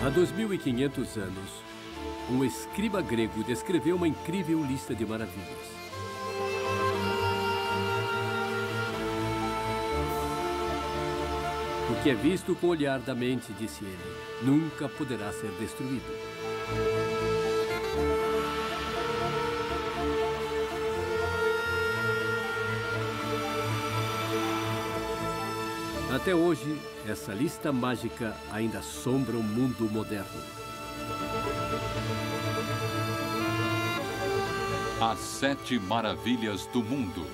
Há 2500 anos, um escriba grego descreveu uma incrível lista de maravilhas. O que é visto com o olhar da mente, disse ele, nunca poderá ser destruído. Até hoje, essa lista mágica ainda assombra o mundo moderno. As 7 maravilhas do mundo.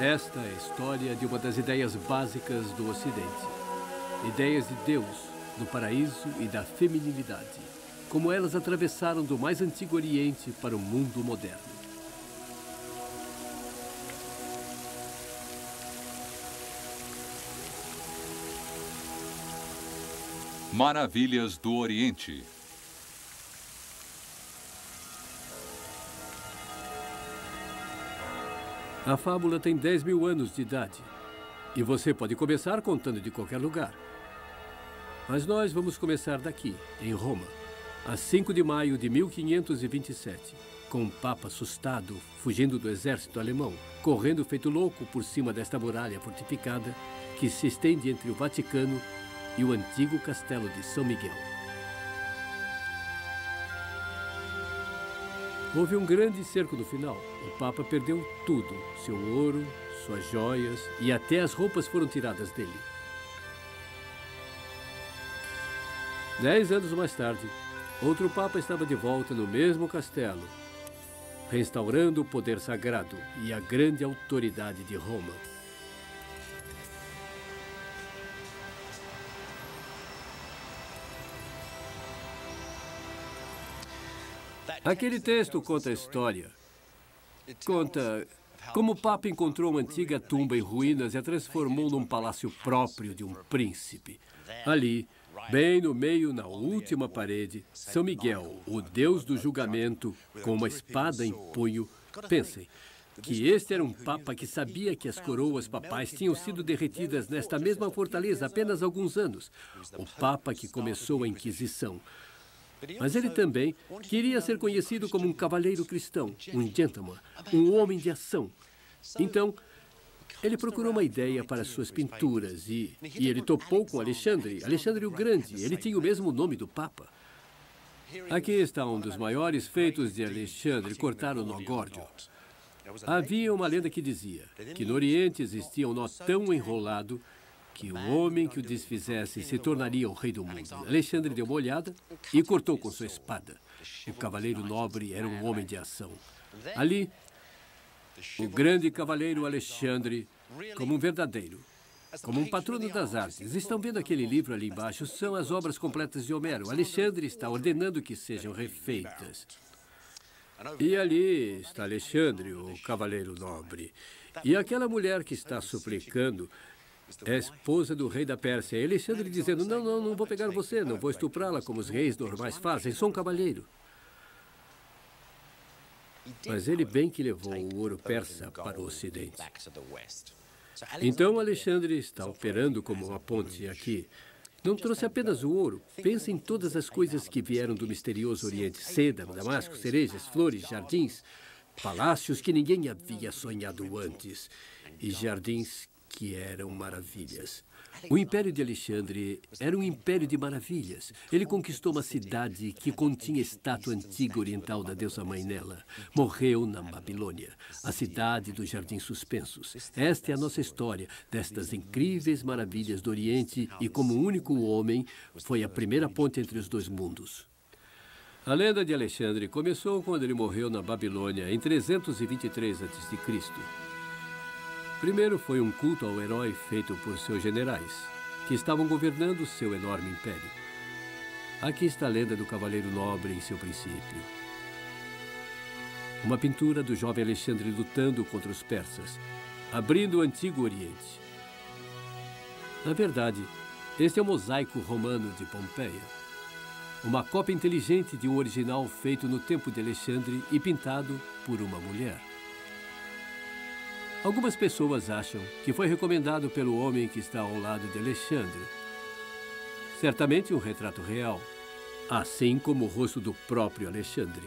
Esta é a história de uma das ideias básicas do Ocidente. Ideias de Deus, do paraíso e da feminilidade. Como elas atravessaram do mais antigo Oriente para o mundo moderno. Maravilhas do Oriente. A fábula tem 10.000 anos de idade. E você pode começar contando de qualquer lugar. Mas nós vamos começar daqui, em Roma, a 5 de maio de 1527, com um papa assustado, fugindo do exército alemão, correndo feito louco por cima desta muralha fortificada que se estende entre o Vaticano e o antigo castelo de São Miguel. Houve um grande cerco no final. O Papa perdeu tudo, seu ouro, suas joias e até as roupas foram tiradas dele. 10 anos mais tarde, outro Papa estava de volta no mesmo castelo, restaurando o poder sagrado e a grande autoridade de Roma. Aquele texto conta a história. Conta como o Papa encontrou uma antiga tumba em ruínas e a transformou num palácio próprio de um príncipe. Ali, bem no meio, na última parede, São Miguel, o deus do julgamento, com uma espada em punho. Pensem que este era um Papa que sabia que as coroas papais tinham sido derretidas nesta mesma fortaleza há apenas alguns anos. O Papa que começou a Inquisição. Mas ele também queria ser conhecido como um cavaleiro cristão, um gentleman, um homem de ação. Então, ele procurou uma ideia para suas pinturas e ele topou com Alexandre o Grande. Ele tinha o mesmo nome do Papa. Aqui está um dos maiores feitos de Alexandre, cortaram o nó górdio. Havia uma lenda que dizia que no Oriente existia um nó tão enrolado que o homem que o desfizesse se tornaria o rei do mundo. Alexandre deu uma olhada e cortou com sua espada. O cavaleiro nobre era um homem de ação. Ali, o grande cavaleiro Alexandre, como um verdadeiro, como um patrono das artes. Estão vendo aquele livro ali embaixo? São as obras completas de Homero. Alexandre está ordenando que sejam refeitas. E ali está Alexandre, o cavaleiro nobre. E aquela mulher que está suplicando é a esposa do rei da Pérsia. E Alexandre dizendo, não vou pegar você, não vou estuprá-la como os reis normais fazem, sou um cavalheiro. Mas ele bem que levou o ouro persa para o ocidente. Então Alexandre está operando como uma ponte aqui. Não trouxe apenas o ouro. Pense em todas as coisas que vieram do misterioso Oriente. Seda, damasco, cerejas, flores, jardins, palácios que ninguém havia sonhado antes. E jardins que eram maravilhas. O Império de Alexandre era um império de maravilhas. Ele conquistou uma cidade que continha estátua antiga oriental da deusa-mãe nela. Morreu na Babilônia, a cidade dos jardins suspensos. Esta é a nossa história destas incríveis maravilhas do Oriente e como único homem foi a primeira ponte entre os dois mundos. A lenda de Alexandre começou quando ele morreu na Babilônia em 323 a.C. Primeiro foi um culto ao herói feito por seus generais, que estavam governando seu enorme império. Aqui está a lenda do cavaleiro nobre em seu princípio. Uma pintura do jovem Alexandre lutando contra os persas, abrindo o Antigo Oriente. Na verdade, este é um mosaico romano de Pompeia. Uma cópia inteligente de um original feito no tempo de Alexandre e pintado por uma mulher. Algumas pessoas acham que foi recomendado pelo homem que está ao lado de Alexandre. Certamente um retrato real, assim como o rosto do próprio Alexandre.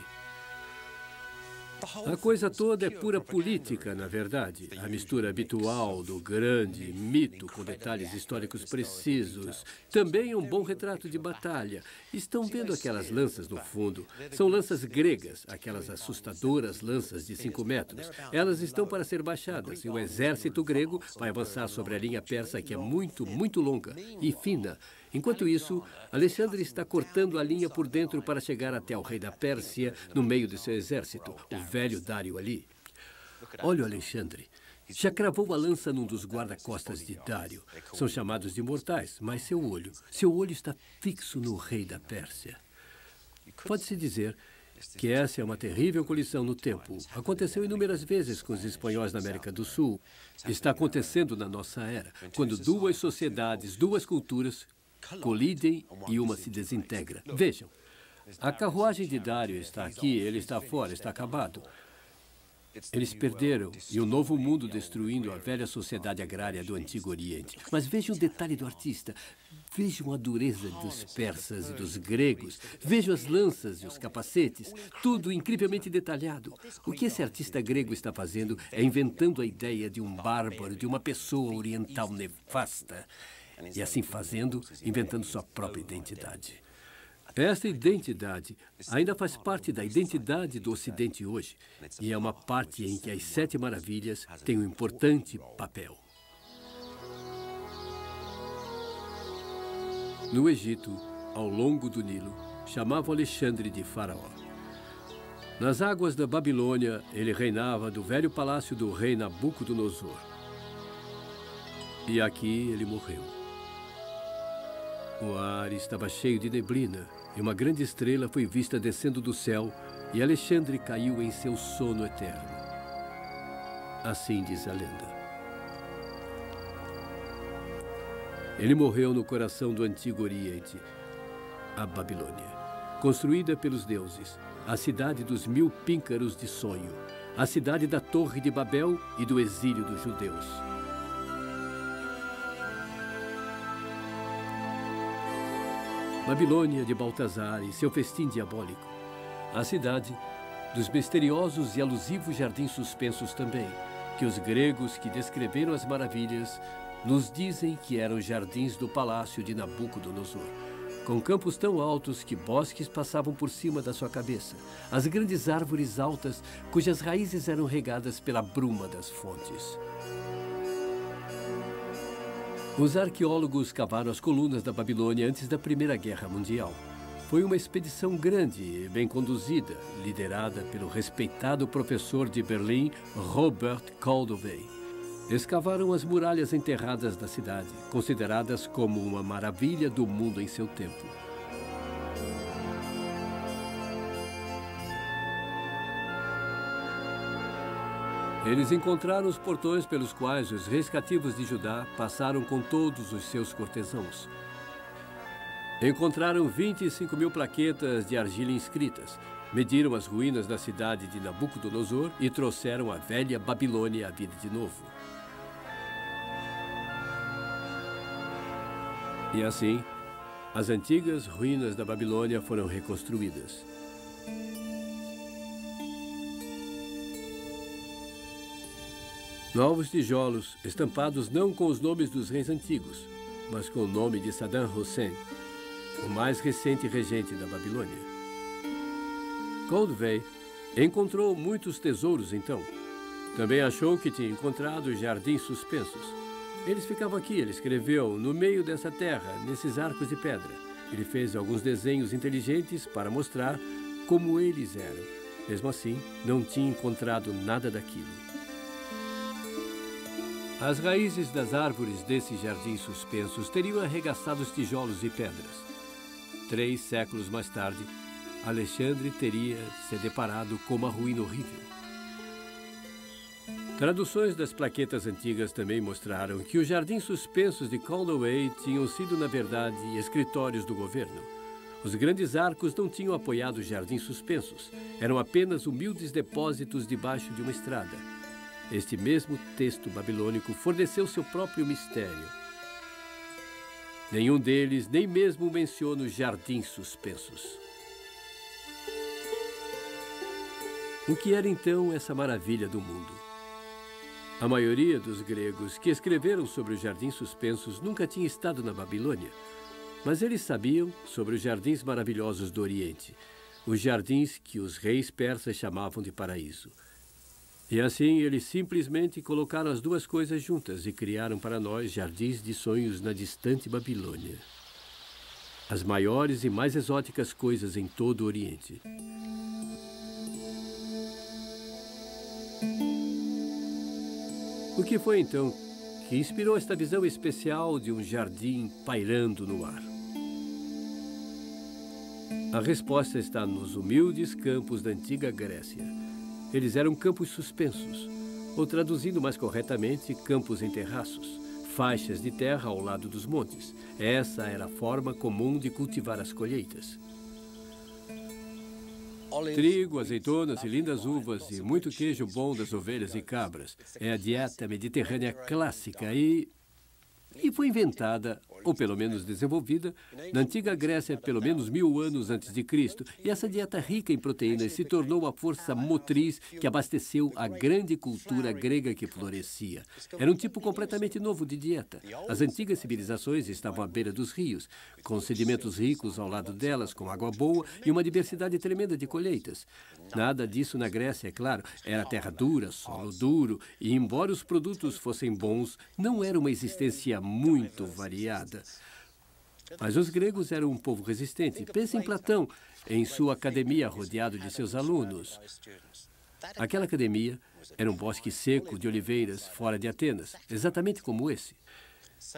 A coisa toda é pura política, na verdade. A mistura habitual do grande mito com detalhes históricos precisos. Também um bom retrato de batalha. Estão vendo aquelas lanças no fundo? São lanças gregas, aquelas assustadoras lanças de 5 metros. Elas estão para ser baixadas e o exército grego vai avançar sobre a linha persa, que é muito, muito longa e fina. Enquanto isso, Alexandre está cortando a linha por dentro para chegar até o rei da Pérsia, no meio de seu exército, o velho Dário ali. Olha o Alexandre. Já cravou a lança num dos guarda-costas de Dário. São chamados de mortais, mas seu olho está fixo no rei da Pérsia. Pode-se dizer que essa é uma terrível colisão no tempo. Aconteceu inúmeras vezes com os espanhóis na América do Sul. Está acontecendo na nossa era, quando duas sociedades, duas culturas colidem e uma se desintegra. Vejam, a carruagem de Dário está aqui, ele está fora, está acabado. Eles perderam e o novo mundo destruindo a velha sociedade agrária do Antigo Oriente. Mas vejam o detalhe do artista. Vejam a dureza dos persas e dos gregos. Vejam as lanças e os capacetes. Tudo incrivelmente detalhado. O que esse artista grego está fazendo é inventando a ideia de um bárbaro, de uma pessoa oriental nefasta. E assim fazendo, inventando sua própria identidade. Esta identidade ainda faz parte da identidade do Ocidente hoje. E é uma parte em que as 7 maravilhas têm um importante papel. No Egito, ao longo do Nilo, chamavam Alexandre de Faraó. Nas águas da Babilônia, ele reinava do velho palácio do rei Nabucodonosor. E aqui ele morreu. O ar estava cheio de neblina e uma grande estrela foi vista descendo do céu e Alexandre caiu em seu sono eterno. Assim diz a lenda. Ele morreu no coração do Antigo Oriente, a Babilônia, construída pelos deuses, a cidade dos 1000 píncaros de sonho, a cidade da Torre de Babel e do exílio dos judeus. Babilônia de Baltazar e seu festim diabólico. A cidade dos misteriosos e alusivos jardins suspensos também, que os gregos que descreveram as maravilhas nos dizem que eram jardins do palácio de Nabucodonosor, com campos tão altos que bosques passavam por cima da sua cabeça, as grandes árvores altas cujas raízes eram regadas pela bruma das fontes. Os arqueólogos cavaram as colunas da Babilônia antes da Primeira Guerra Mundial. Foi uma expedição grande e bem conduzida, liderada pelo respeitado professor de Berlim, Robert Koldewey. Escavaram as muralhas enterradas da cidade, consideradas como uma maravilha do mundo em seu tempo. Eles encontraram os portões pelos quais os reis cativos de Judá passaram com todos os seus cortesãos. Encontraram 25.000 plaquetas de argila inscritas, mediram as ruínas da cidade de Nabucodonosor e trouxeram a velha Babilônia à vida de novo. E assim, as antigas ruínas da Babilônia foram reconstruídas. Novos tijolos, estampados não com os nomes dos reis antigos, mas com o nome de Saddam Hussein, o mais recente regente da Babilônia. Koldewey encontrou muitos tesouros, então. Também achou que tinha encontrado jardins suspensos. Eles ficavam aqui, ele escreveu, no meio dessa terra, nesses arcos de pedra. Ele fez alguns desenhos inteligentes para mostrar como eles eram. Mesmo assim, não tinha encontrado nada daquilo. As raízes das árvores desses jardins suspensos teriam arregaçado os tijolos e pedras. 3 séculos mais tarde, Alexandre teria se deparado com uma ruína horrível. Traduções das plaquetas antigas também mostraram que os jardins suspensos de Caldaway tinham sido, na verdade, escritórios do governo. Os grandes arcos não tinham apoiado os jardins suspensos. Eram apenas humildes depósitos debaixo de uma estrada. Este mesmo texto babilônico forneceu seu próprio mistério. Nenhum deles nem mesmo menciona os jardins suspensos. O que era então essa maravilha do mundo? A maioria dos gregos que escreveram sobre os jardins suspensos nunca tinha estado na Babilônia, mas eles sabiam sobre os jardins maravilhosos do Oriente, os jardins que os reis persas chamavam de paraíso. E assim eles simplesmente colocaram as duas coisas juntas e criaram para nós jardins de sonhos na distante Babilônia. As maiores e mais exóticas coisas em todo o Oriente. O que foi então que inspirou esta visão especial de um jardim pairando no ar? A resposta está nos humildes campos da antiga Grécia. Eles eram campos suspensos, ou traduzindo mais corretamente, campos em terraços, faixas de terra ao lado dos montes. Essa era a forma comum de cultivar as colheitas. Trigo, azeitonas e lindas uvas e muito queijo bom das ovelhas e cabras. É a dieta mediterrânea clássica e foi inventada, ou pelo menos desenvolvida, na antiga Grécia pelo menos 1000 anos antes de Cristo. E essa dieta rica em proteínas se tornou a força motriz que abasteceu a grande cultura grega que florescia. Era um tipo completamente novo de dieta. As antigas civilizações estavam à beira dos rios, com sedimentos ricos ao lado delas, com água boa e uma diversidade tremenda de colheitas. Nada disso na Grécia, é claro. Era terra dura, solo duro, e embora os produtos fossem bons, não era uma existência muito variada. Mas os gregos eram um povo resistente. Pense em Platão, em sua academia rodeado de seus alunos. Aquela academia era um bosque seco de oliveiras fora de Atenas, exatamente como esse.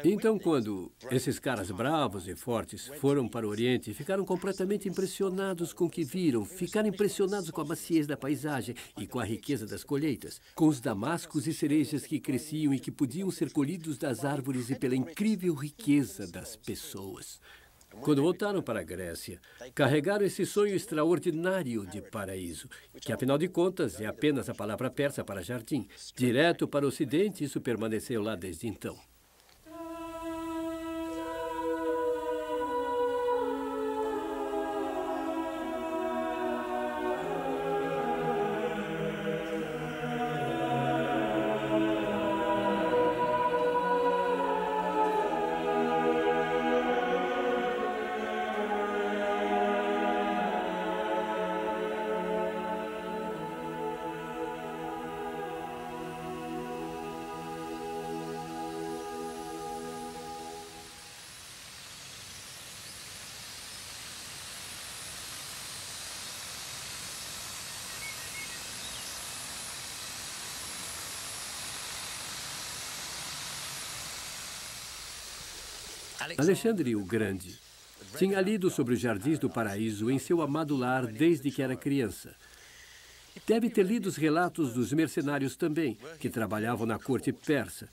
Então, quando esses caras bravos e fortes foram para o Oriente, ficaram completamente impressionados com o que viram, ficaram impressionados com a maciez da paisagem e com a riqueza das colheitas, com os damascos e cerejas que cresciam e que podiam ser colhidos das árvores e pela incrível riqueza das pessoas. Quando voltaram para a Grécia, carregaram esse sonho extraordinário de paraíso, que afinal de contas é apenas a palavra persa para jardim. Direto para o Ocidente, isso permaneceu lá desde então. Alexandre o Grande tinha lido sobre os jardins do paraíso em seu amado lar desde que era criança. Deve ter lido os relatos dos mercenários também, que trabalhavam na corte persa.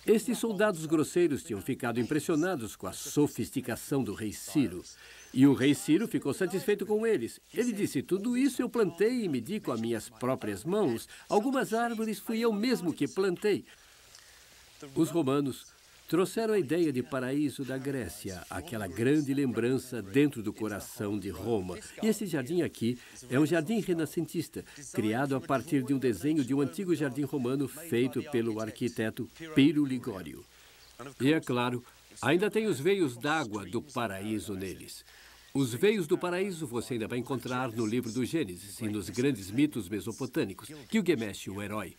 Estes soldados grosseiros tinham ficado impressionados com a sofisticação do rei Ciro. E o rei Ciro ficou satisfeito com eles. Ele disse: tudo isso eu plantei e medi com as minhas próprias mãos. Algumas árvores fui eu mesmo que plantei. Os romanos trouxeram a ideia de paraíso da Grécia, aquela grande lembrança dentro do coração de Roma. E esse jardim aqui é um jardim renascentista, criado a partir de um desenho de um antigo jardim romano feito pelo arquiteto Piro Ligório. E é claro, ainda tem os veios d'água do paraíso neles. Os veios do paraíso você ainda vai encontrar no livro do Gênesis e nos grandes mitos mesopotâmicos. Gilgamesh, o herói,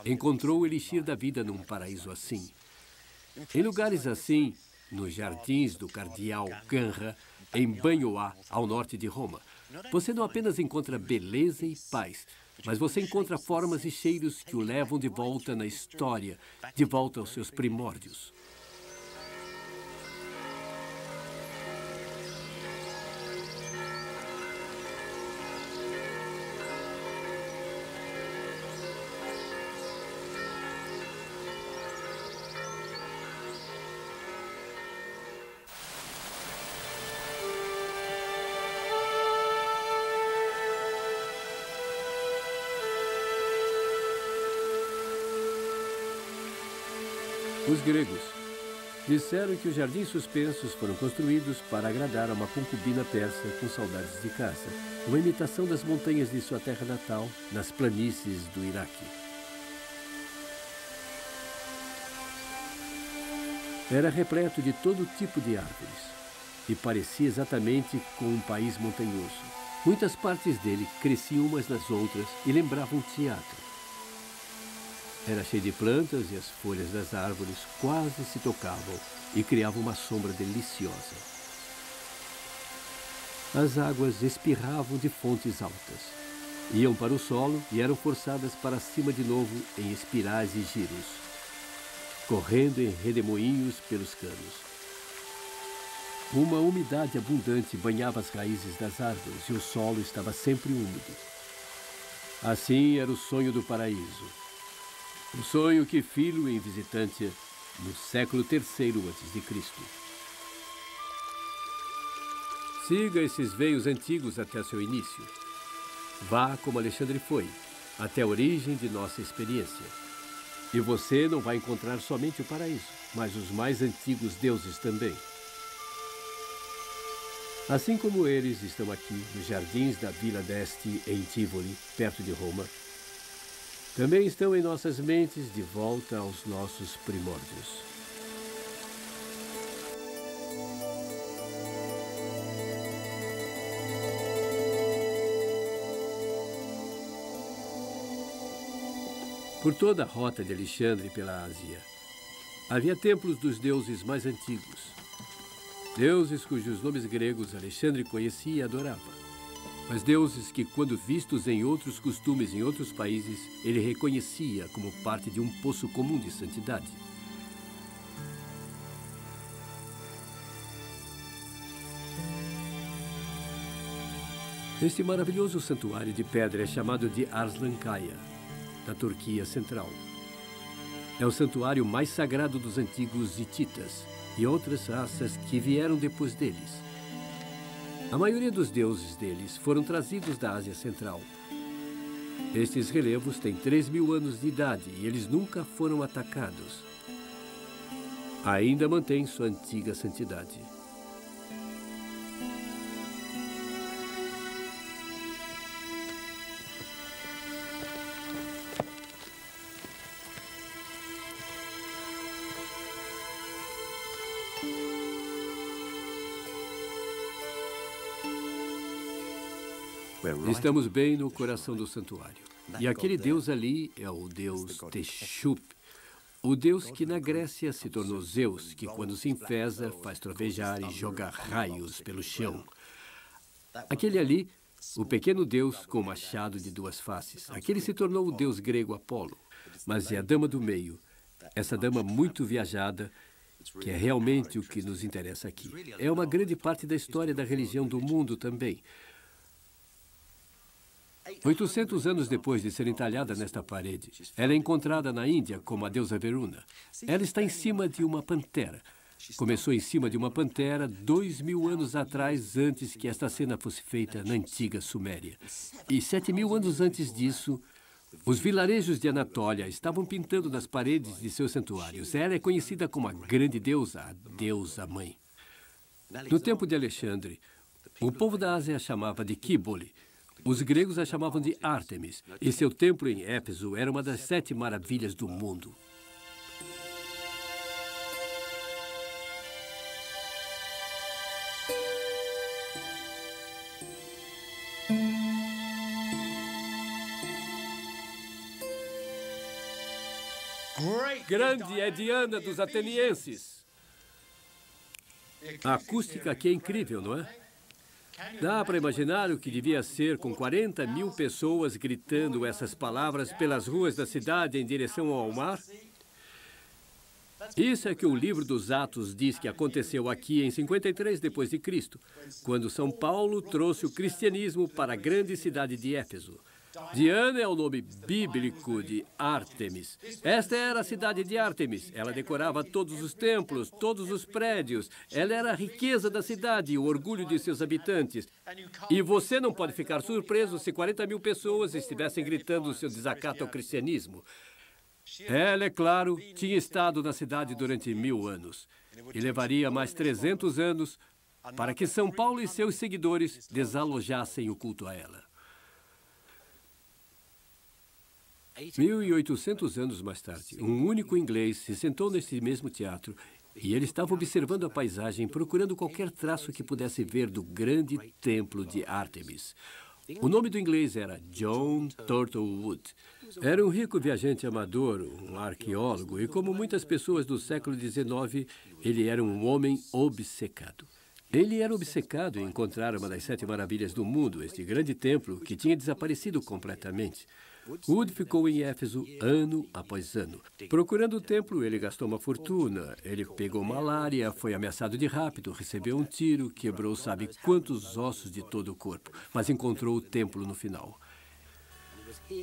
encontrou o elixir da vida num paraíso assim. Em lugares assim, nos jardins do cardeal Ganra, em Banhoá, ao norte de Roma, você não apenas encontra beleza e paz, mas você encontra formas e cheiros que o levam de volta na história, de volta aos seus primórdios. Os gregos disseram que os jardins suspensos foram construídos para agradar a uma concubina persa com saudades de casa, uma imitação das montanhas de sua terra natal, nas planícies do Iraque. Era repleto de todo tipo de árvores e parecia exatamente com um país montanhoso. Muitas partes dele cresciam umas nas outras e lembravam um teatro. Era cheio de plantas e as folhas das árvores quase se tocavam e criavam uma sombra deliciosa. As águas espirravam de fontes altas. Iam para o solo e eram forçadas para cima de novo em espirais e giros, correndo em redemoinhos pelos canos. Uma umidade abundante banhava as raízes das árvores e o solo estava sempre úmido. Assim era o sonho do paraíso. O sonho que Filo em Visitância no século III a.C. Siga esses veios antigos até seu início. Vá como Alexandre foi, até a origem de nossa experiência. E você não vai encontrar somente o paraíso, mas os mais antigos deuses também. Assim como eles estão aqui nos jardins da Vila d'Este em Tivoli, perto de Roma, também estão em nossas mentes de volta aos nossos primórdios. Por toda a rota de Alexandre pela Ásia, havia templos dos deuses mais antigos. Deuses cujos nomes gregos Alexandre conhecia e adorava. Mas deuses que, quando vistos em outros costumes em outros países, ele reconhecia como parte de um poço comum de santidade. Este maravilhoso santuário de pedra é chamado de Arslan Kaya, na Turquia Central. É o santuário mais sagrado dos antigos hititas e outras raças que vieram depois deles. A maioria dos deuses deles foram trazidos da Ásia Central. Estes relevos têm 3.000 anos de idade e eles nunca foram atacados. Ainda mantêm sua antiga santidade. Estamos bem no coração do santuário. E aquele deus ali é o deus Texup, o deus que na Grécia se tornou Zeus, que quando se enfesa faz trovejar e joga raios pelo chão. Aquele ali, o pequeno deus com o machado de duas faces. Aquele se tornou o deus grego Apolo. Mas é a dama do meio, essa dama muito viajada, que é realmente o que nos interessa aqui. É uma grande parte da história da religião do mundo também. 800 anos depois de ser entalhada nesta parede, ela é encontrada na Índia como a deusa Veruna. Ela está em cima de uma pantera. Começou em cima de uma pantera 2.000 anos atrás, antes que esta cena fosse feita na antiga Suméria. E 7.000 anos antes disso, os vilarejos de Anatólia estavam pintando nas paredes de seus santuários. Ela é conhecida como a grande deusa, a deusa mãe. No tempo de Alexandre, o povo da Ásia a chamava de Kiboli. Os gregos a chamavam de Ártemis, e seu templo em Éfeso era uma das 7 maravilhas do mundo. Grande é Diana dos atenienses. A acústica aqui é incrível, não é? Dá para imaginar o que devia ser com 40 mil pessoas gritando essas palavras pelas ruas da cidade em direção ao mar? Isso é que o livro dos Atos diz que aconteceu aqui em 53 depois de Cristo, quando São Paulo trouxe o cristianismo para a grande cidade de Éfeso. Diana é o nome bíblico de Ártemis. Esta era a cidade de Ártemis. Ela decorava todos os templos, todos os prédios. Ela era a riqueza da cidade e o orgulho de seus habitantes. E você não pode ficar surpreso se 40 mil pessoas estivessem gritando o seu desacato ao cristianismo. Ela, é claro, tinha estado na cidade durante 1000 anos. E levaria mais 300 anos para que São Paulo e seus seguidores desalojassem o culto a ela. 1800 anos mais tarde, um único inglês se sentou nesse mesmo teatro e ele estava observando a paisagem, procurando qualquer traço que pudesse ver do grande templo de Ártemis. O nome do inglês era John Turtlewood. Era um rico viajante amador, um arqueólogo, e como muitas pessoas do século XIX, ele era um homem obcecado. Ele era obcecado em encontrar uma das 7 maravilhas do mundo, este grande templo que tinha desaparecido completamente. Wood ficou em Éfeso ano após ano. Procurando o templo, ele gastou uma fortuna. Ele pegou malária, foi ameaçado de rápido, recebeu um tiro, quebrou sabe quantos ossos de todo o corpo, mas encontrou o templo no final.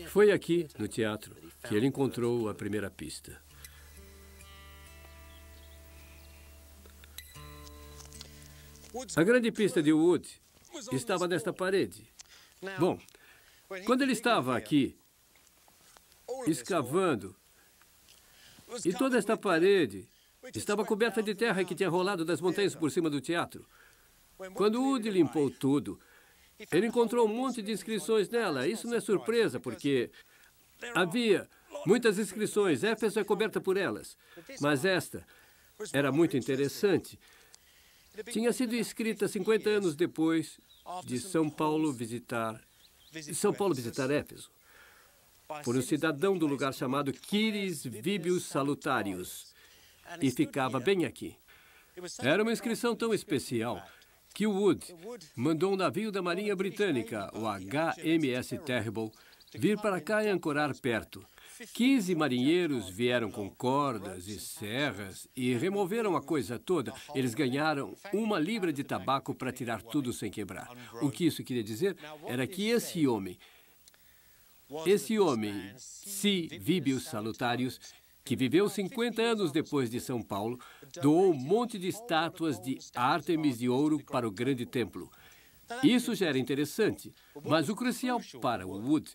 Foi aqui, no teatro, que ele encontrou a primeira pista. A grande pista de Wood estava nesta parede. Bom, quando ele estava aqui, escavando, e toda esta parede estava coberta de terra que tinha rolado das montanhas por cima do teatro. Quando Wood limpou tudo, ele encontrou um monte de inscrições nela. Isso não é surpresa, porque havia muitas inscrições. Éfeso é coberta por elas. Mas esta era muito interessante. Tinha sido escrita 50 anos depois de São Paulo visitar Éfeso, por um cidadão do lugar chamado Quiris Vibius Salutarius, e ficava bem aqui. Era uma inscrição tão especial que o Wood mandou um navio da Marinha Britânica, o HMS Terrible, vir para cá e ancorar perto. 15 marinheiros vieram com cordas e serras e removeram a coisa toda. Eles ganharam 1 libra de tabaco para tirar tudo sem quebrar. O que isso queria dizer era que esse homem, C. Vibius Salutarius, que viveu 50 anos depois de São Paulo, doou um monte de estátuas de Ártemis de ouro para o grande templo. Isso já era interessante, mas o crucial para o Wood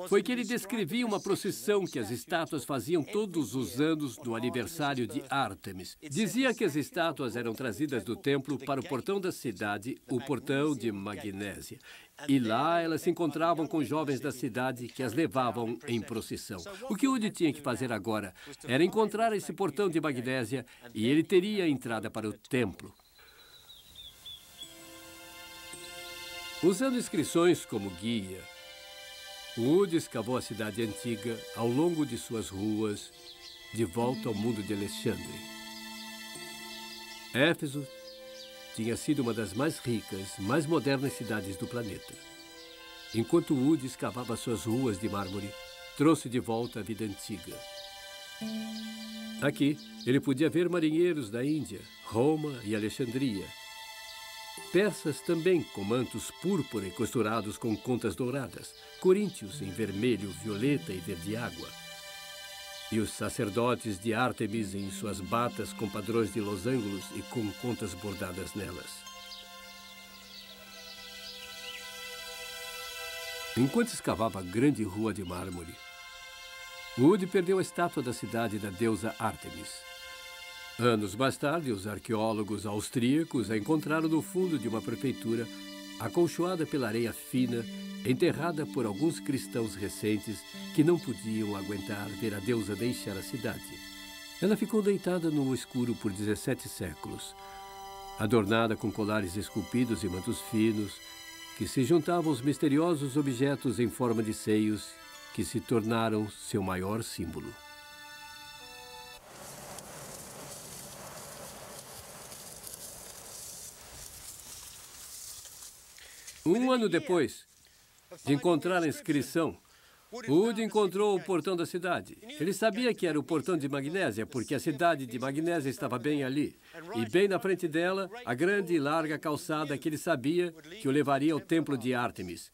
foi que ele descrevia uma procissão que as estátuas faziam todos os anos no aniversário de Ártemis. Dizia que as estátuas eram trazidas do templo para o portão da cidade, o portão de Magnésia. E lá elas se encontravam com jovens da cidade que as levavam em procissão. O que Wood tinha que fazer agora era encontrar esse portão de Magnésia e ele teria a entrada para o templo. Usando inscrições como guia, Wood escavou a cidade antiga ao longo de suas ruas, de volta ao mundo de Alexandre. Éfeso tinha sido uma das mais ricas, mais modernas cidades do planeta. Enquanto Wood escavava suas ruas de mármore, trouxe de volta a vida antiga. Aqui, ele podia ver marinheiros da Índia, Roma e Alexandria. Persas também, com mantos púrpura e costurados com contas douradas, coríntios em vermelho, violeta e verde-água. E os sacerdotes de Ártemis em suas batas com padrões de losângulos e com contas bordadas nelas. Enquanto escavava a grande rua de mármore, Wood perdeu a estátua da cidade da deusa Ártemis. Anos mais tarde, os arqueólogos austríacos a encontraram no fundo de uma prefeitura, acolchoada pela areia fina, enterrada por alguns cristãos recentes que não podiam aguentar ver a deusa deixar a cidade. Ela ficou deitada no escuro por 17 séculos, adornada com colares esculpidos e mantos finos, que se juntavam aos misteriosos objetos em forma de seios que se tornaram seu maior símbolo. Um ano depois de encontrar a inscrição, Wood encontrou o portão da cidade. Ele sabia que era o portão de Magnésia, porque a cidade de Magnésia estava bem ali. E bem na frente dela, a grande e larga calçada que ele sabia que o levaria ao templo de Ártemis.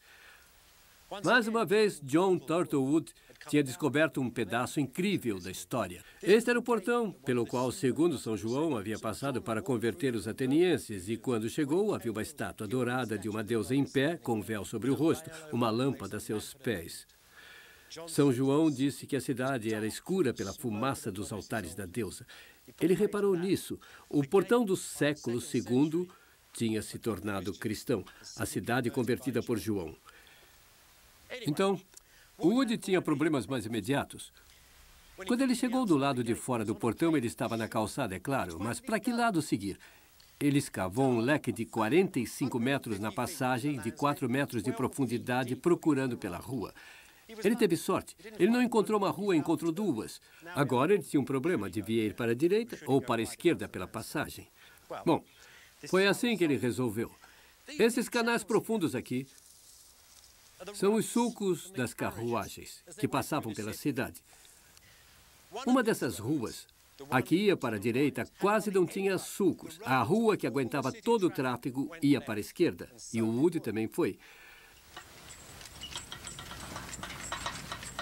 Mais uma vez, John Turtlewood tinha descoberto um pedaço incrível da história. Este era o portão pelo qual, segundo São João, havia passado para converter os atenienses, e quando chegou, havia uma estátua dourada de uma deusa em pé, com um véu sobre o rosto, uma lâmpada a seus pés. São João disse que a cidade era escura pela fumaça dos altares da deusa. Ele reparou nisso. O portão do século II tinha se tornado cristão, a cidade convertida por João. Então, Wood tinha problemas mais imediatos. Quando ele chegou do lado de fora do portão, ele estava na calçada, é claro, mas para que lado seguir? Ele escavou um leque de 45 metros na passagem, de 4 metros de profundidade, procurando pela rua. Ele teve sorte. Ele não encontrou uma rua, encontrou duas. Agora ele tinha um problema, devia ir para a direita ou para a esquerda pela passagem. Bom, foi assim que ele resolveu. Esses canais profundos aqui são os sulcos das carruagens que passavam pela cidade. Uma dessas ruas, a que ia para a direita, quase não tinha sulcos. A rua que aguentava todo o tráfego ia para a esquerda. E o Wood também foi.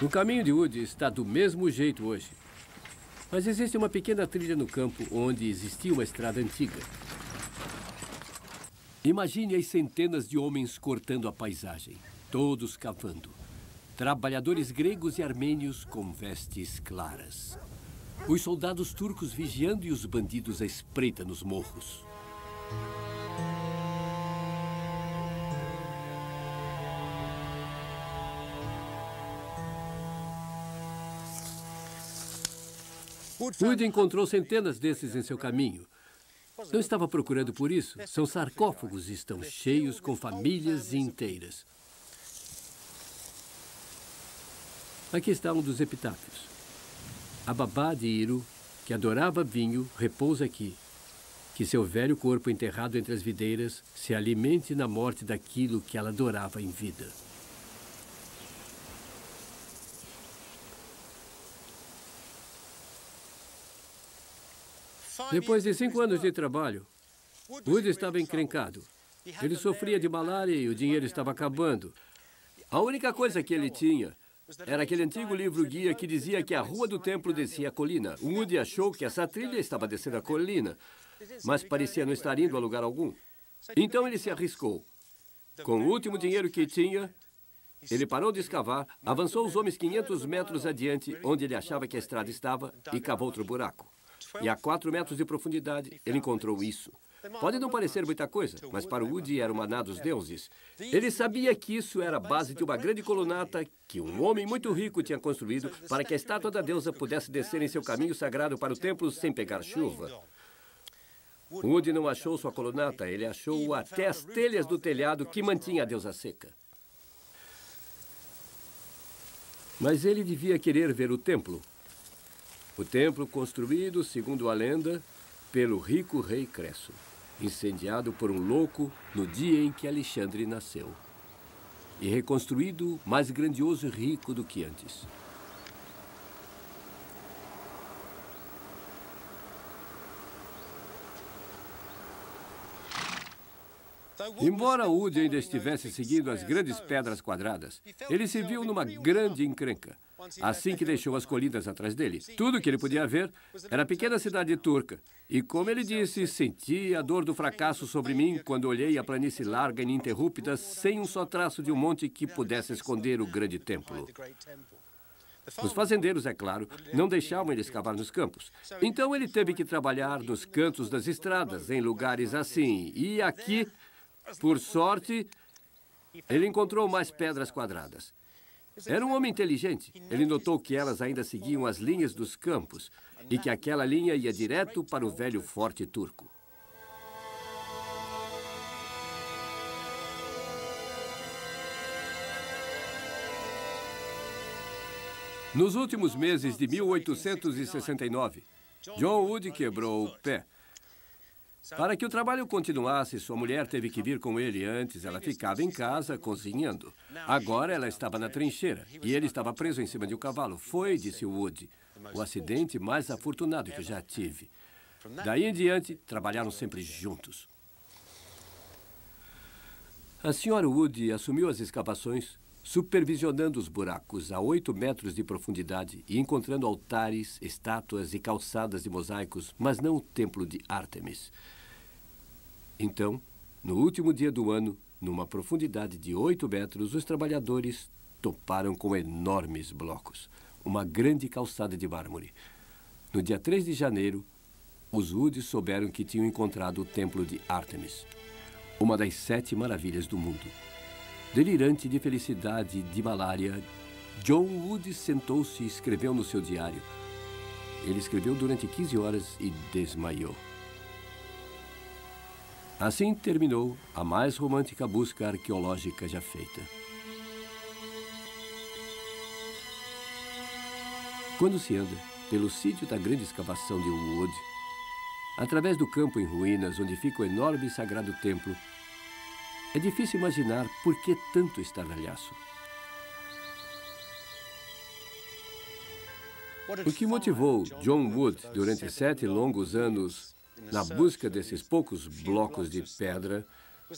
O caminho de Wood está do mesmo jeito hoje. Mas existe uma pequena trilha no campo onde existia uma estrada antiga. Imagine as centenas de homens cortando a paisagem, todos cavando. Trabalhadores gregos e armênios com vestes claras. Os soldados turcos vigiando e os bandidos à espreita nos morros. Wood encontrou centenas desses em seu caminho. Não estava procurando por isso. São sarcófagos e estão cheios com famílias inteiras. Aqui está um dos epitáfios. A babá de Iro, que adorava vinho, repousa aqui. Que seu velho corpo enterrado entre as videiras se alimente na morte daquilo que ela adorava em vida. Depois de 5 anos de trabalho, Wood estava encrencado. Ele sofria de malária e o dinheiro estava acabando. A única coisa que ele tinha era aquele antigo livro-guia que dizia que a rua do templo descia a colina. Wood achou que essa trilha estava descendo a colina, mas parecia não estar indo a lugar algum. Então ele se arriscou. Com o último dinheiro que tinha, ele parou de escavar, avançou os homens 500 metros adiante, onde ele achava que a estrada estava, e cavou outro buraco. E a 4 metros de profundidade, ele encontrou isso. Pode não parecer muita coisa, mas para Wood era o maná dos deuses. Ele sabia que isso era a base de uma grande colunata que um homem muito rico tinha construído para que a estátua da deusa pudesse descer em seu caminho sagrado para o templo sem pegar chuva. Wood não achou sua colunata, ele achou até as telhas do telhado que mantinha a deusa seca. Mas ele devia querer ver o templo. O templo construído, segundo a lenda, pelo rico rei Cresso, incendiado por um louco no dia em que Alexandre nasceu, e reconstruído mais grandioso e rico do que antes. Embora Wood ainda estivesse seguindo as grandes pedras quadradas, ele se viu numa grande encrenca, assim que deixou as colinas atrás dele. Tudo que ele podia ver era a pequena cidade turca. E como ele disse, senti a dor do fracasso sobre mim quando olhei a planície larga e ininterrupta, sem um só traço de um monte que pudesse esconder o grande templo. Os fazendeiros, é claro, não deixavam ele escavar nos campos. Então ele teve que trabalhar nos cantos das estradas, em lugares assim. E aqui, por sorte, ele encontrou mais pedras quadradas. Era um homem inteligente. Ele notou que elas ainda seguiam as linhas dos campos e que aquela linha ia direto para o velho forte turco. Nos últimos meses de 1869, John Wood quebrou o pé. Para que o trabalho continuasse, sua mulher teve que vir com ele. Antes, ela ficava em casa cozinhando. Agora, ela estava na trincheira e ele estava preso em cima de um cavalo. Foi, disse Wood, o acidente mais afortunado que já tive. Daí em diante, trabalharam sempre juntos. A senhora Wood assumiu as escavações, supervisionando os buracos a 8 metros de profundidade e encontrando altares, estátuas e calçadas de mosaicos, mas não o templo de Ártemis. Então, no último dia do ano, numa profundidade de 8 metros, os trabalhadores toparam com enormes blocos, uma grande calçada de mármore. No dia 3 de janeiro, os Woods souberam que tinham encontrado o templo de Ártemis, uma das 7 maravilhas do mundo. Delirante de felicidade e de malária, John Wood sentou-se e escreveu no seu diário. Ele escreveu durante 15 horas e desmaiou. Assim terminou a mais romântica busca arqueológica já feita. Quando se anda pelo sítio da grande escavação de Wood, através do campo em ruínas onde fica o enorme e sagrado templo, é difícil imaginar por que tanto estardalhaço. O que motivou John Wood durante 7 longos anos na busca desses poucos blocos de pedra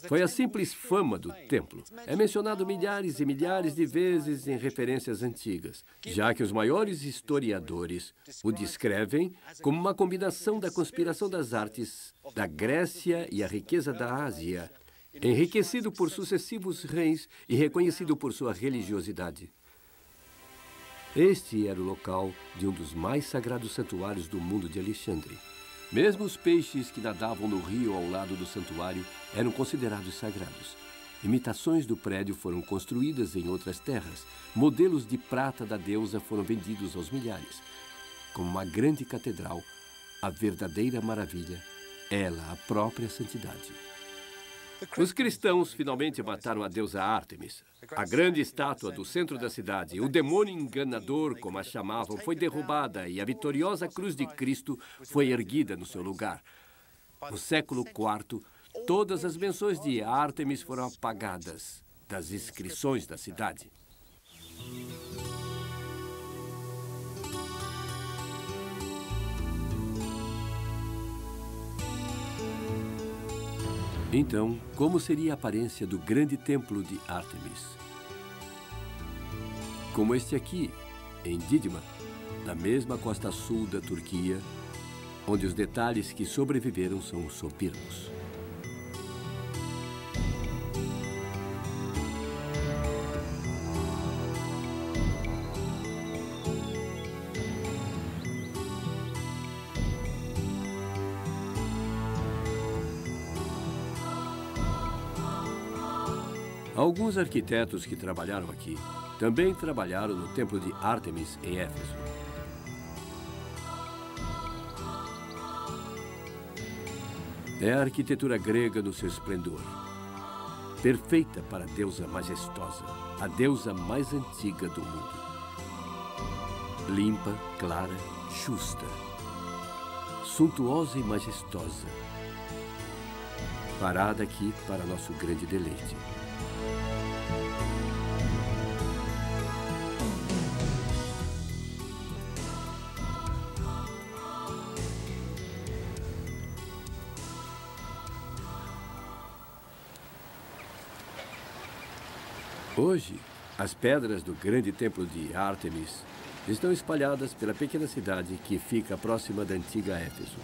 foi a simples fama do templo. É mencionado milhares e milhares de vezes em referências antigas, já que os maiores historiadores o descrevem como uma combinação da conspiração das artes da Grécia e a riqueza da Ásia, enriquecido por sucessivos reis e reconhecido por sua religiosidade. Este era o local de um dos mais sagrados santuários do mundo de Alexandre. Mesmo os peixes que nadavam no rio ao lado do santuário eram considerados sagrados. Imitações do prédio foram construídas em outras terras. Modelos de prata da deusa foram vendidos aos milhares. Como uma grande catedral, a verdadeira maravilha, ela a própria santidade. Os cristãos finalmente mataram a deusa Ártemis. A grande estátua do centro da cidade, o demônio enganador, como a chamavam, foi derrubada e a vitoriosa cruz de Cristo foi erguida no seu lugar. No século IV, todas as menções de Ártemis foram apagadas das inscrições da cidade. Então, como seria a aparência do grande templo de Ártemis? Como este aqui, em Dídima, na mesma costa sul da Turquia, onde os detalhes que sobreviveram são soberbos. Alguns arquitetos que trabalharam aqui também trabalharam no templo de Ártemis em Éfeso. É a arquitetura grega no seu esplendor, perfeita para a deusa majestosa, a deusa mais antiga do mundo. Limpa, clara, justa, suntuosa e majestosa, parada aqui para nosso grande deleite. Hoje, as pedras do grande templo de Ártemis estão espalhadas pela pequena cidade que fica próxima da antiga Éfeso.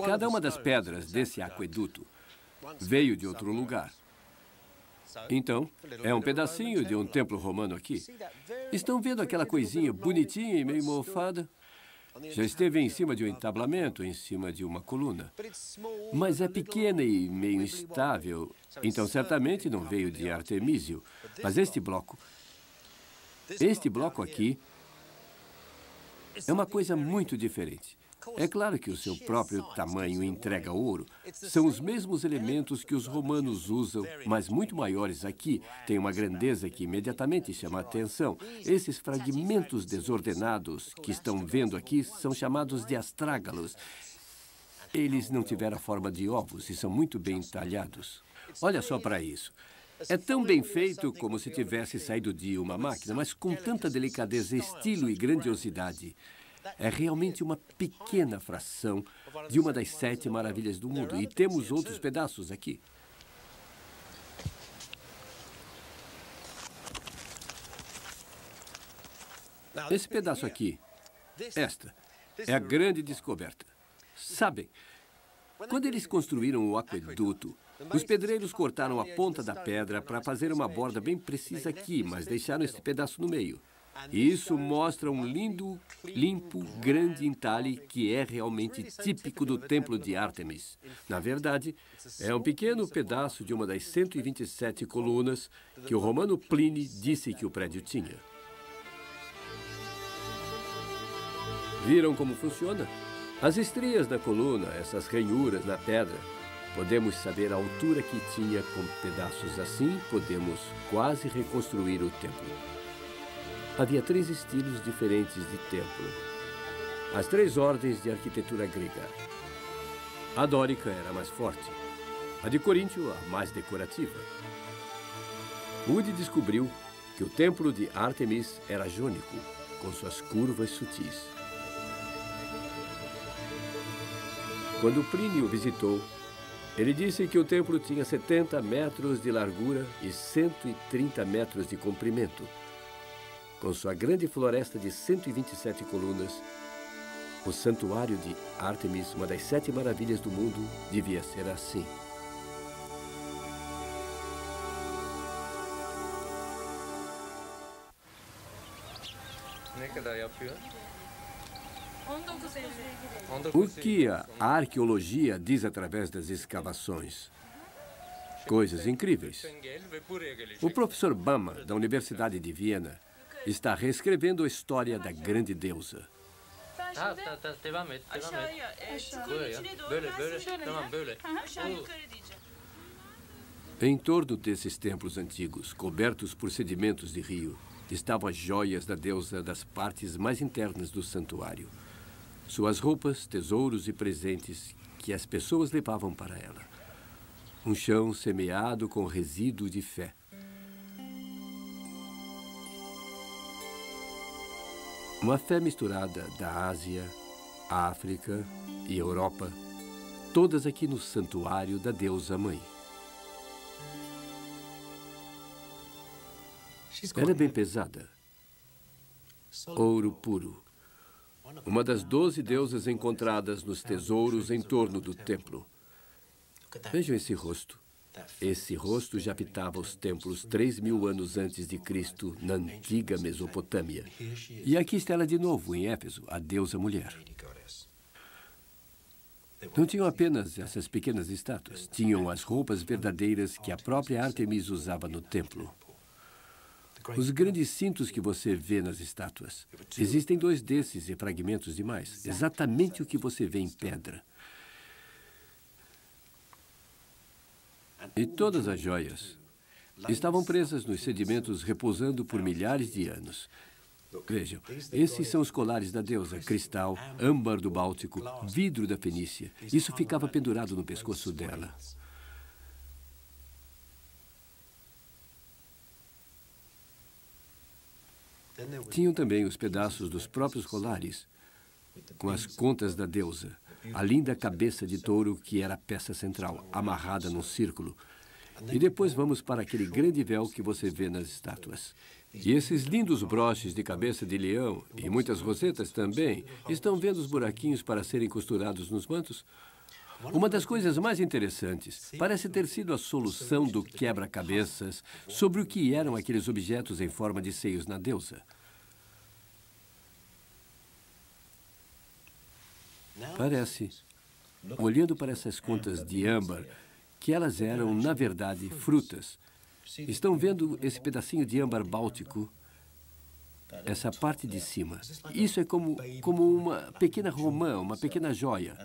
Cada uma das pedras desse aqueduto veio de outro lugar. Então, é um pedacinho de um templo romano aqui. Estão vendo aquela coisinha bonitinha e meio mofada? Já esteve em cima de um entablamento, em cima de uma coluna. Mas é pequena e meio instável, então certamente não veio de Artemísio. Mas este bloco aqui é uma coisa muito diferente. É claro que o seu próprio tamanho entrega ouro. São os mesmos elementos que os romanos usam, mas muito maiores aqui. Tem uma grandeza que imediatamente chama a atenção. Esses fragmentos desordenados que estão vendo aqui são chamados de astrágalos. Eles não tiveram a forma de ovos e são muito bem entalhados. Olha só para isso. É tão bem feito como se tivesse saído de uma máquina, mas com tanta delicadeza, estilo e grandiosidade. É realmente uma pequena fração de uma das 7 maravilhas do mundo. E temos outros pedaços aqui. Esse pedaço aqui, esta, é a grande descoberta. Sabem, quando eles construíram o aqueduto, os pedreiros cortaram a ponta da pedra para fazer uma borda bem precisa aqui, mas deixaram esse pedaço no meio. E isso mostra um lindo, limpo, grande entalhe que é realmente típico do templo de Ártemis. Na verdade, é um pequeno pedaço de uma das 127 colunas que o romano Plínio disse que o prédio tinha. Viram como funciona? As estrias da coluna, essas ranhuras na pedra, podemos saber a altura que tinha com pedaços assim, podemos quase reconstruir o templo. Havia 3 estilos diferentes de templo. As 3 ordens de arquitetura grega. A dórica era a mais forte. A de Coríntio, a mais decorativa. Wood descobriu que o templo de Ártemis era jônico, com suas curvas sutis. Quando Plínio o visitou, ele disse que o templo tinha 70 metros de largura e 130 metros de comprimento. Com sua grande floresta de 127 colunas, o santuário de Ártemis, uma das 7 maravilhas do mundo, devia ser assim. O que a arqueologia diz através das escavações? Coisas incríveis. O professor Bama, da Universidade de Viena, está reescrevendo a história da grande deusa. Em torno desses templos antigos, cobertos por sedimentos de rio, estavam as joias da deusa das partes mais internas do santuário. Suas roupas, tesouros e presentes que as pessoas levavam para ela. Um chão semeado com resíduo de fé. Uma fé misturada da Ásia, África e Europa, todas aqui no santuário da deusa mãe. Ela é bem pesada. Ouro puro. Uma das 12 deusas encontradas nos tesouros em torno do templo. Vejam esse rosto. Esse rosto já habitava os templos 3.000 anos antes de Cristo, na antiga Mesopotâmia. E aqui está ela de novo, em Éfeso, a deusa mulher. Não tinham apenas essas pequenas estátuas, tinham as roupas verdadeiras que a própria Ártemis usava no templo. Os grandes cintos que você vê nas estátuas. Existem 2 desses e fragmentos demais, exatamente o que você vê em pedra. E todas as joias estavam presas nos sedimentos, repousando por milhares de anos. Vejam, esses são os colares da deusa, cristal, âmbar do Báltico, vidro da Fenícia. Isso ficava pendurado no pescoço dela. Tinham também os pedaços dos próprios colares, com as contas da deusa. A linda cabeça de touro, que era a peça central, amarrada num círculo. E depois vamos para aquele grande véu que você vê nas estátuas. E esses lindos broches de cabeça de leão, e muitas rosetas também, estão vendo os buraquinhos para serem costurados nos mantos? Uma das coisas mais interessantes parece ter sido a solução do quebra-cabeças sobre o que eram aqueles objetos em forma de seios na deusa. Parece, olhando para essas contas de âmbar, que elas eram, na verdade, frutas. Estão vendo esse pedacinho de âmbar báltico? Essa parte de cima. Isso é como uma pequena romã, uma pequena joia.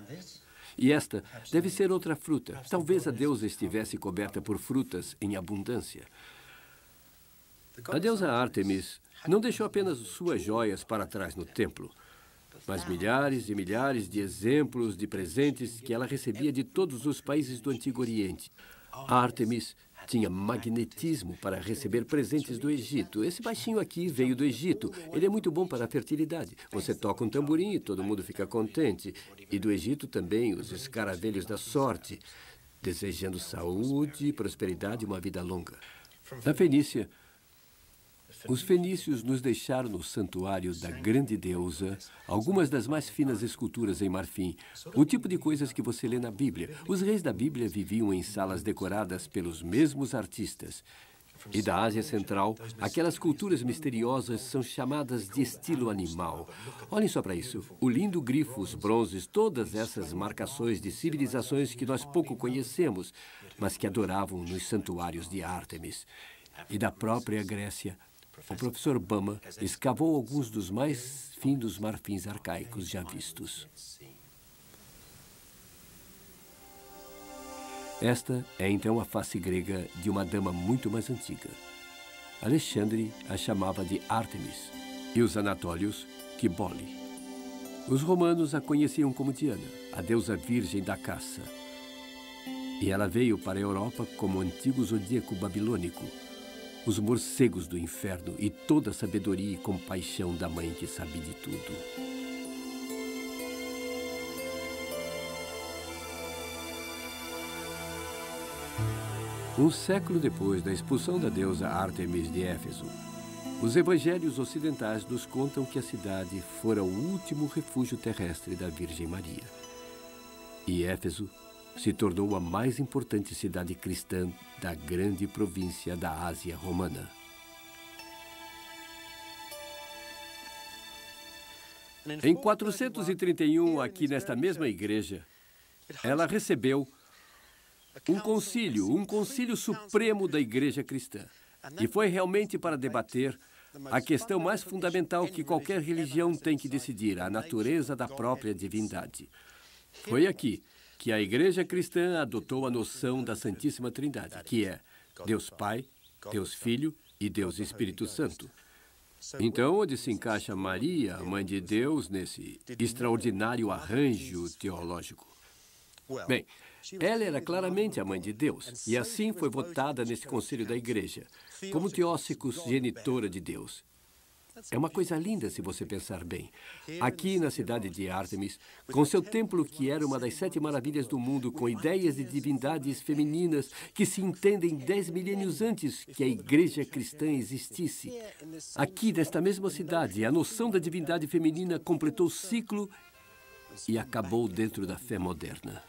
E esta deve ser outra fruta. Talvez a deusa estivesse coberta por frutas em abundância. A deusa Ártemis não deixou apenas suas joias para trás no templo, mas milhares e milhares de exemplos de presentes que ela recebia de todos os países do Antigo Oriente. Ártemis tinha magnetismo para receber presentes do Egito. Esse baixinho aqui veio do Egito. Ele é muito bom para a fertilidade. Você toca um tamborim e todo mundo fica contente. E do Egito também os escaravelhos da sorte, desejando saúde, prosperidade e uma vida longa. Da Fenícia, os fenícios nos deixaram no santuário da grande deusa algumas das mais finas esculturas em marfim, o tipo de coisas que você lê na Bíblia. Os reis da Bíblia viviam em salas decoradas pelos mesmos artistas. E da Ásia Central, aquelas culturas misteriosas são chamadas de estilo animal. Olhem só para isso. O lindo grifo, os bronzes, todas essas marcações de civilizações que nós pouco conhecemos, mas que adoravam nos santuários de Ártemis. E da própria Grécia, o professor Bama escavou alguns dos mais finos marfins arcaicos já vistos. Esta é então a face grega de uma dama muito mais antiga. Alexandre a chamava de Ártemis e os anatólios, Cibele. Os romanos a conheciam como Diana, a deusa virgem da caça. E ela veio para a Europa como o antigo zodíaco babilônico, os morcegos do inferno e toda a sabedoria e compaixão da mãe que sabe de tudo. Um século depois da expulsão da deusa Ártemis de Éfeso, os evangelhos ocidentais nos contam que a cidade fora o último refúgio terrestre da Virgem Maria. E Éfeso se tornou a mais importante cidade cristã da grande província da Ásia Romana. Em 431, aqui nesta mesma igreja, ela recebeu um concílio supremo da Igreja Cristã. E foi realmente para debater a questão mais fundamental que qualquer religião tem que decidir, a natureza da própria divindade. Foi aqui que a Igreja Cristã adotou a noção da Santíssima Trindade, que é Deus Pai, Deus Filho e Deus Espírito Santo. Então, onde se encaixa Maria, a Mãe de Deus, nesse extraordinário arranjo teológico? Bem, ela era claramente a Mãe de Deus, e assim foi votada nesse concílio da Igreja, como Teósicos, genitora de Deus. É uma coisa linda se você pensar bem. Aqui na cidade de Ártemis, com seu templo que era uma das 7 maravilhas do mundo, com ideias de divindades femininas que se entendem 10 milênios antes que a igreja cristã existisse. Aqui nesta mesma cidade, a noção da divindade feminina completou o ciclo e acabou dentro da fé moderna.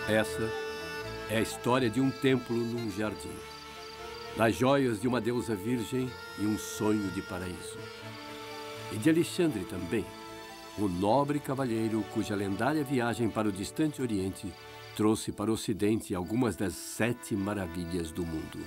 Essa é a história de um templo num jardim, das joias de uma deusa virgem e um sonho de paraíso. E de Alexandre também, o nobre cavalheiro cuja lendária viagem para o distante Oriente trouxe para o Ocidente algumas das 7 maravilhas do mundo.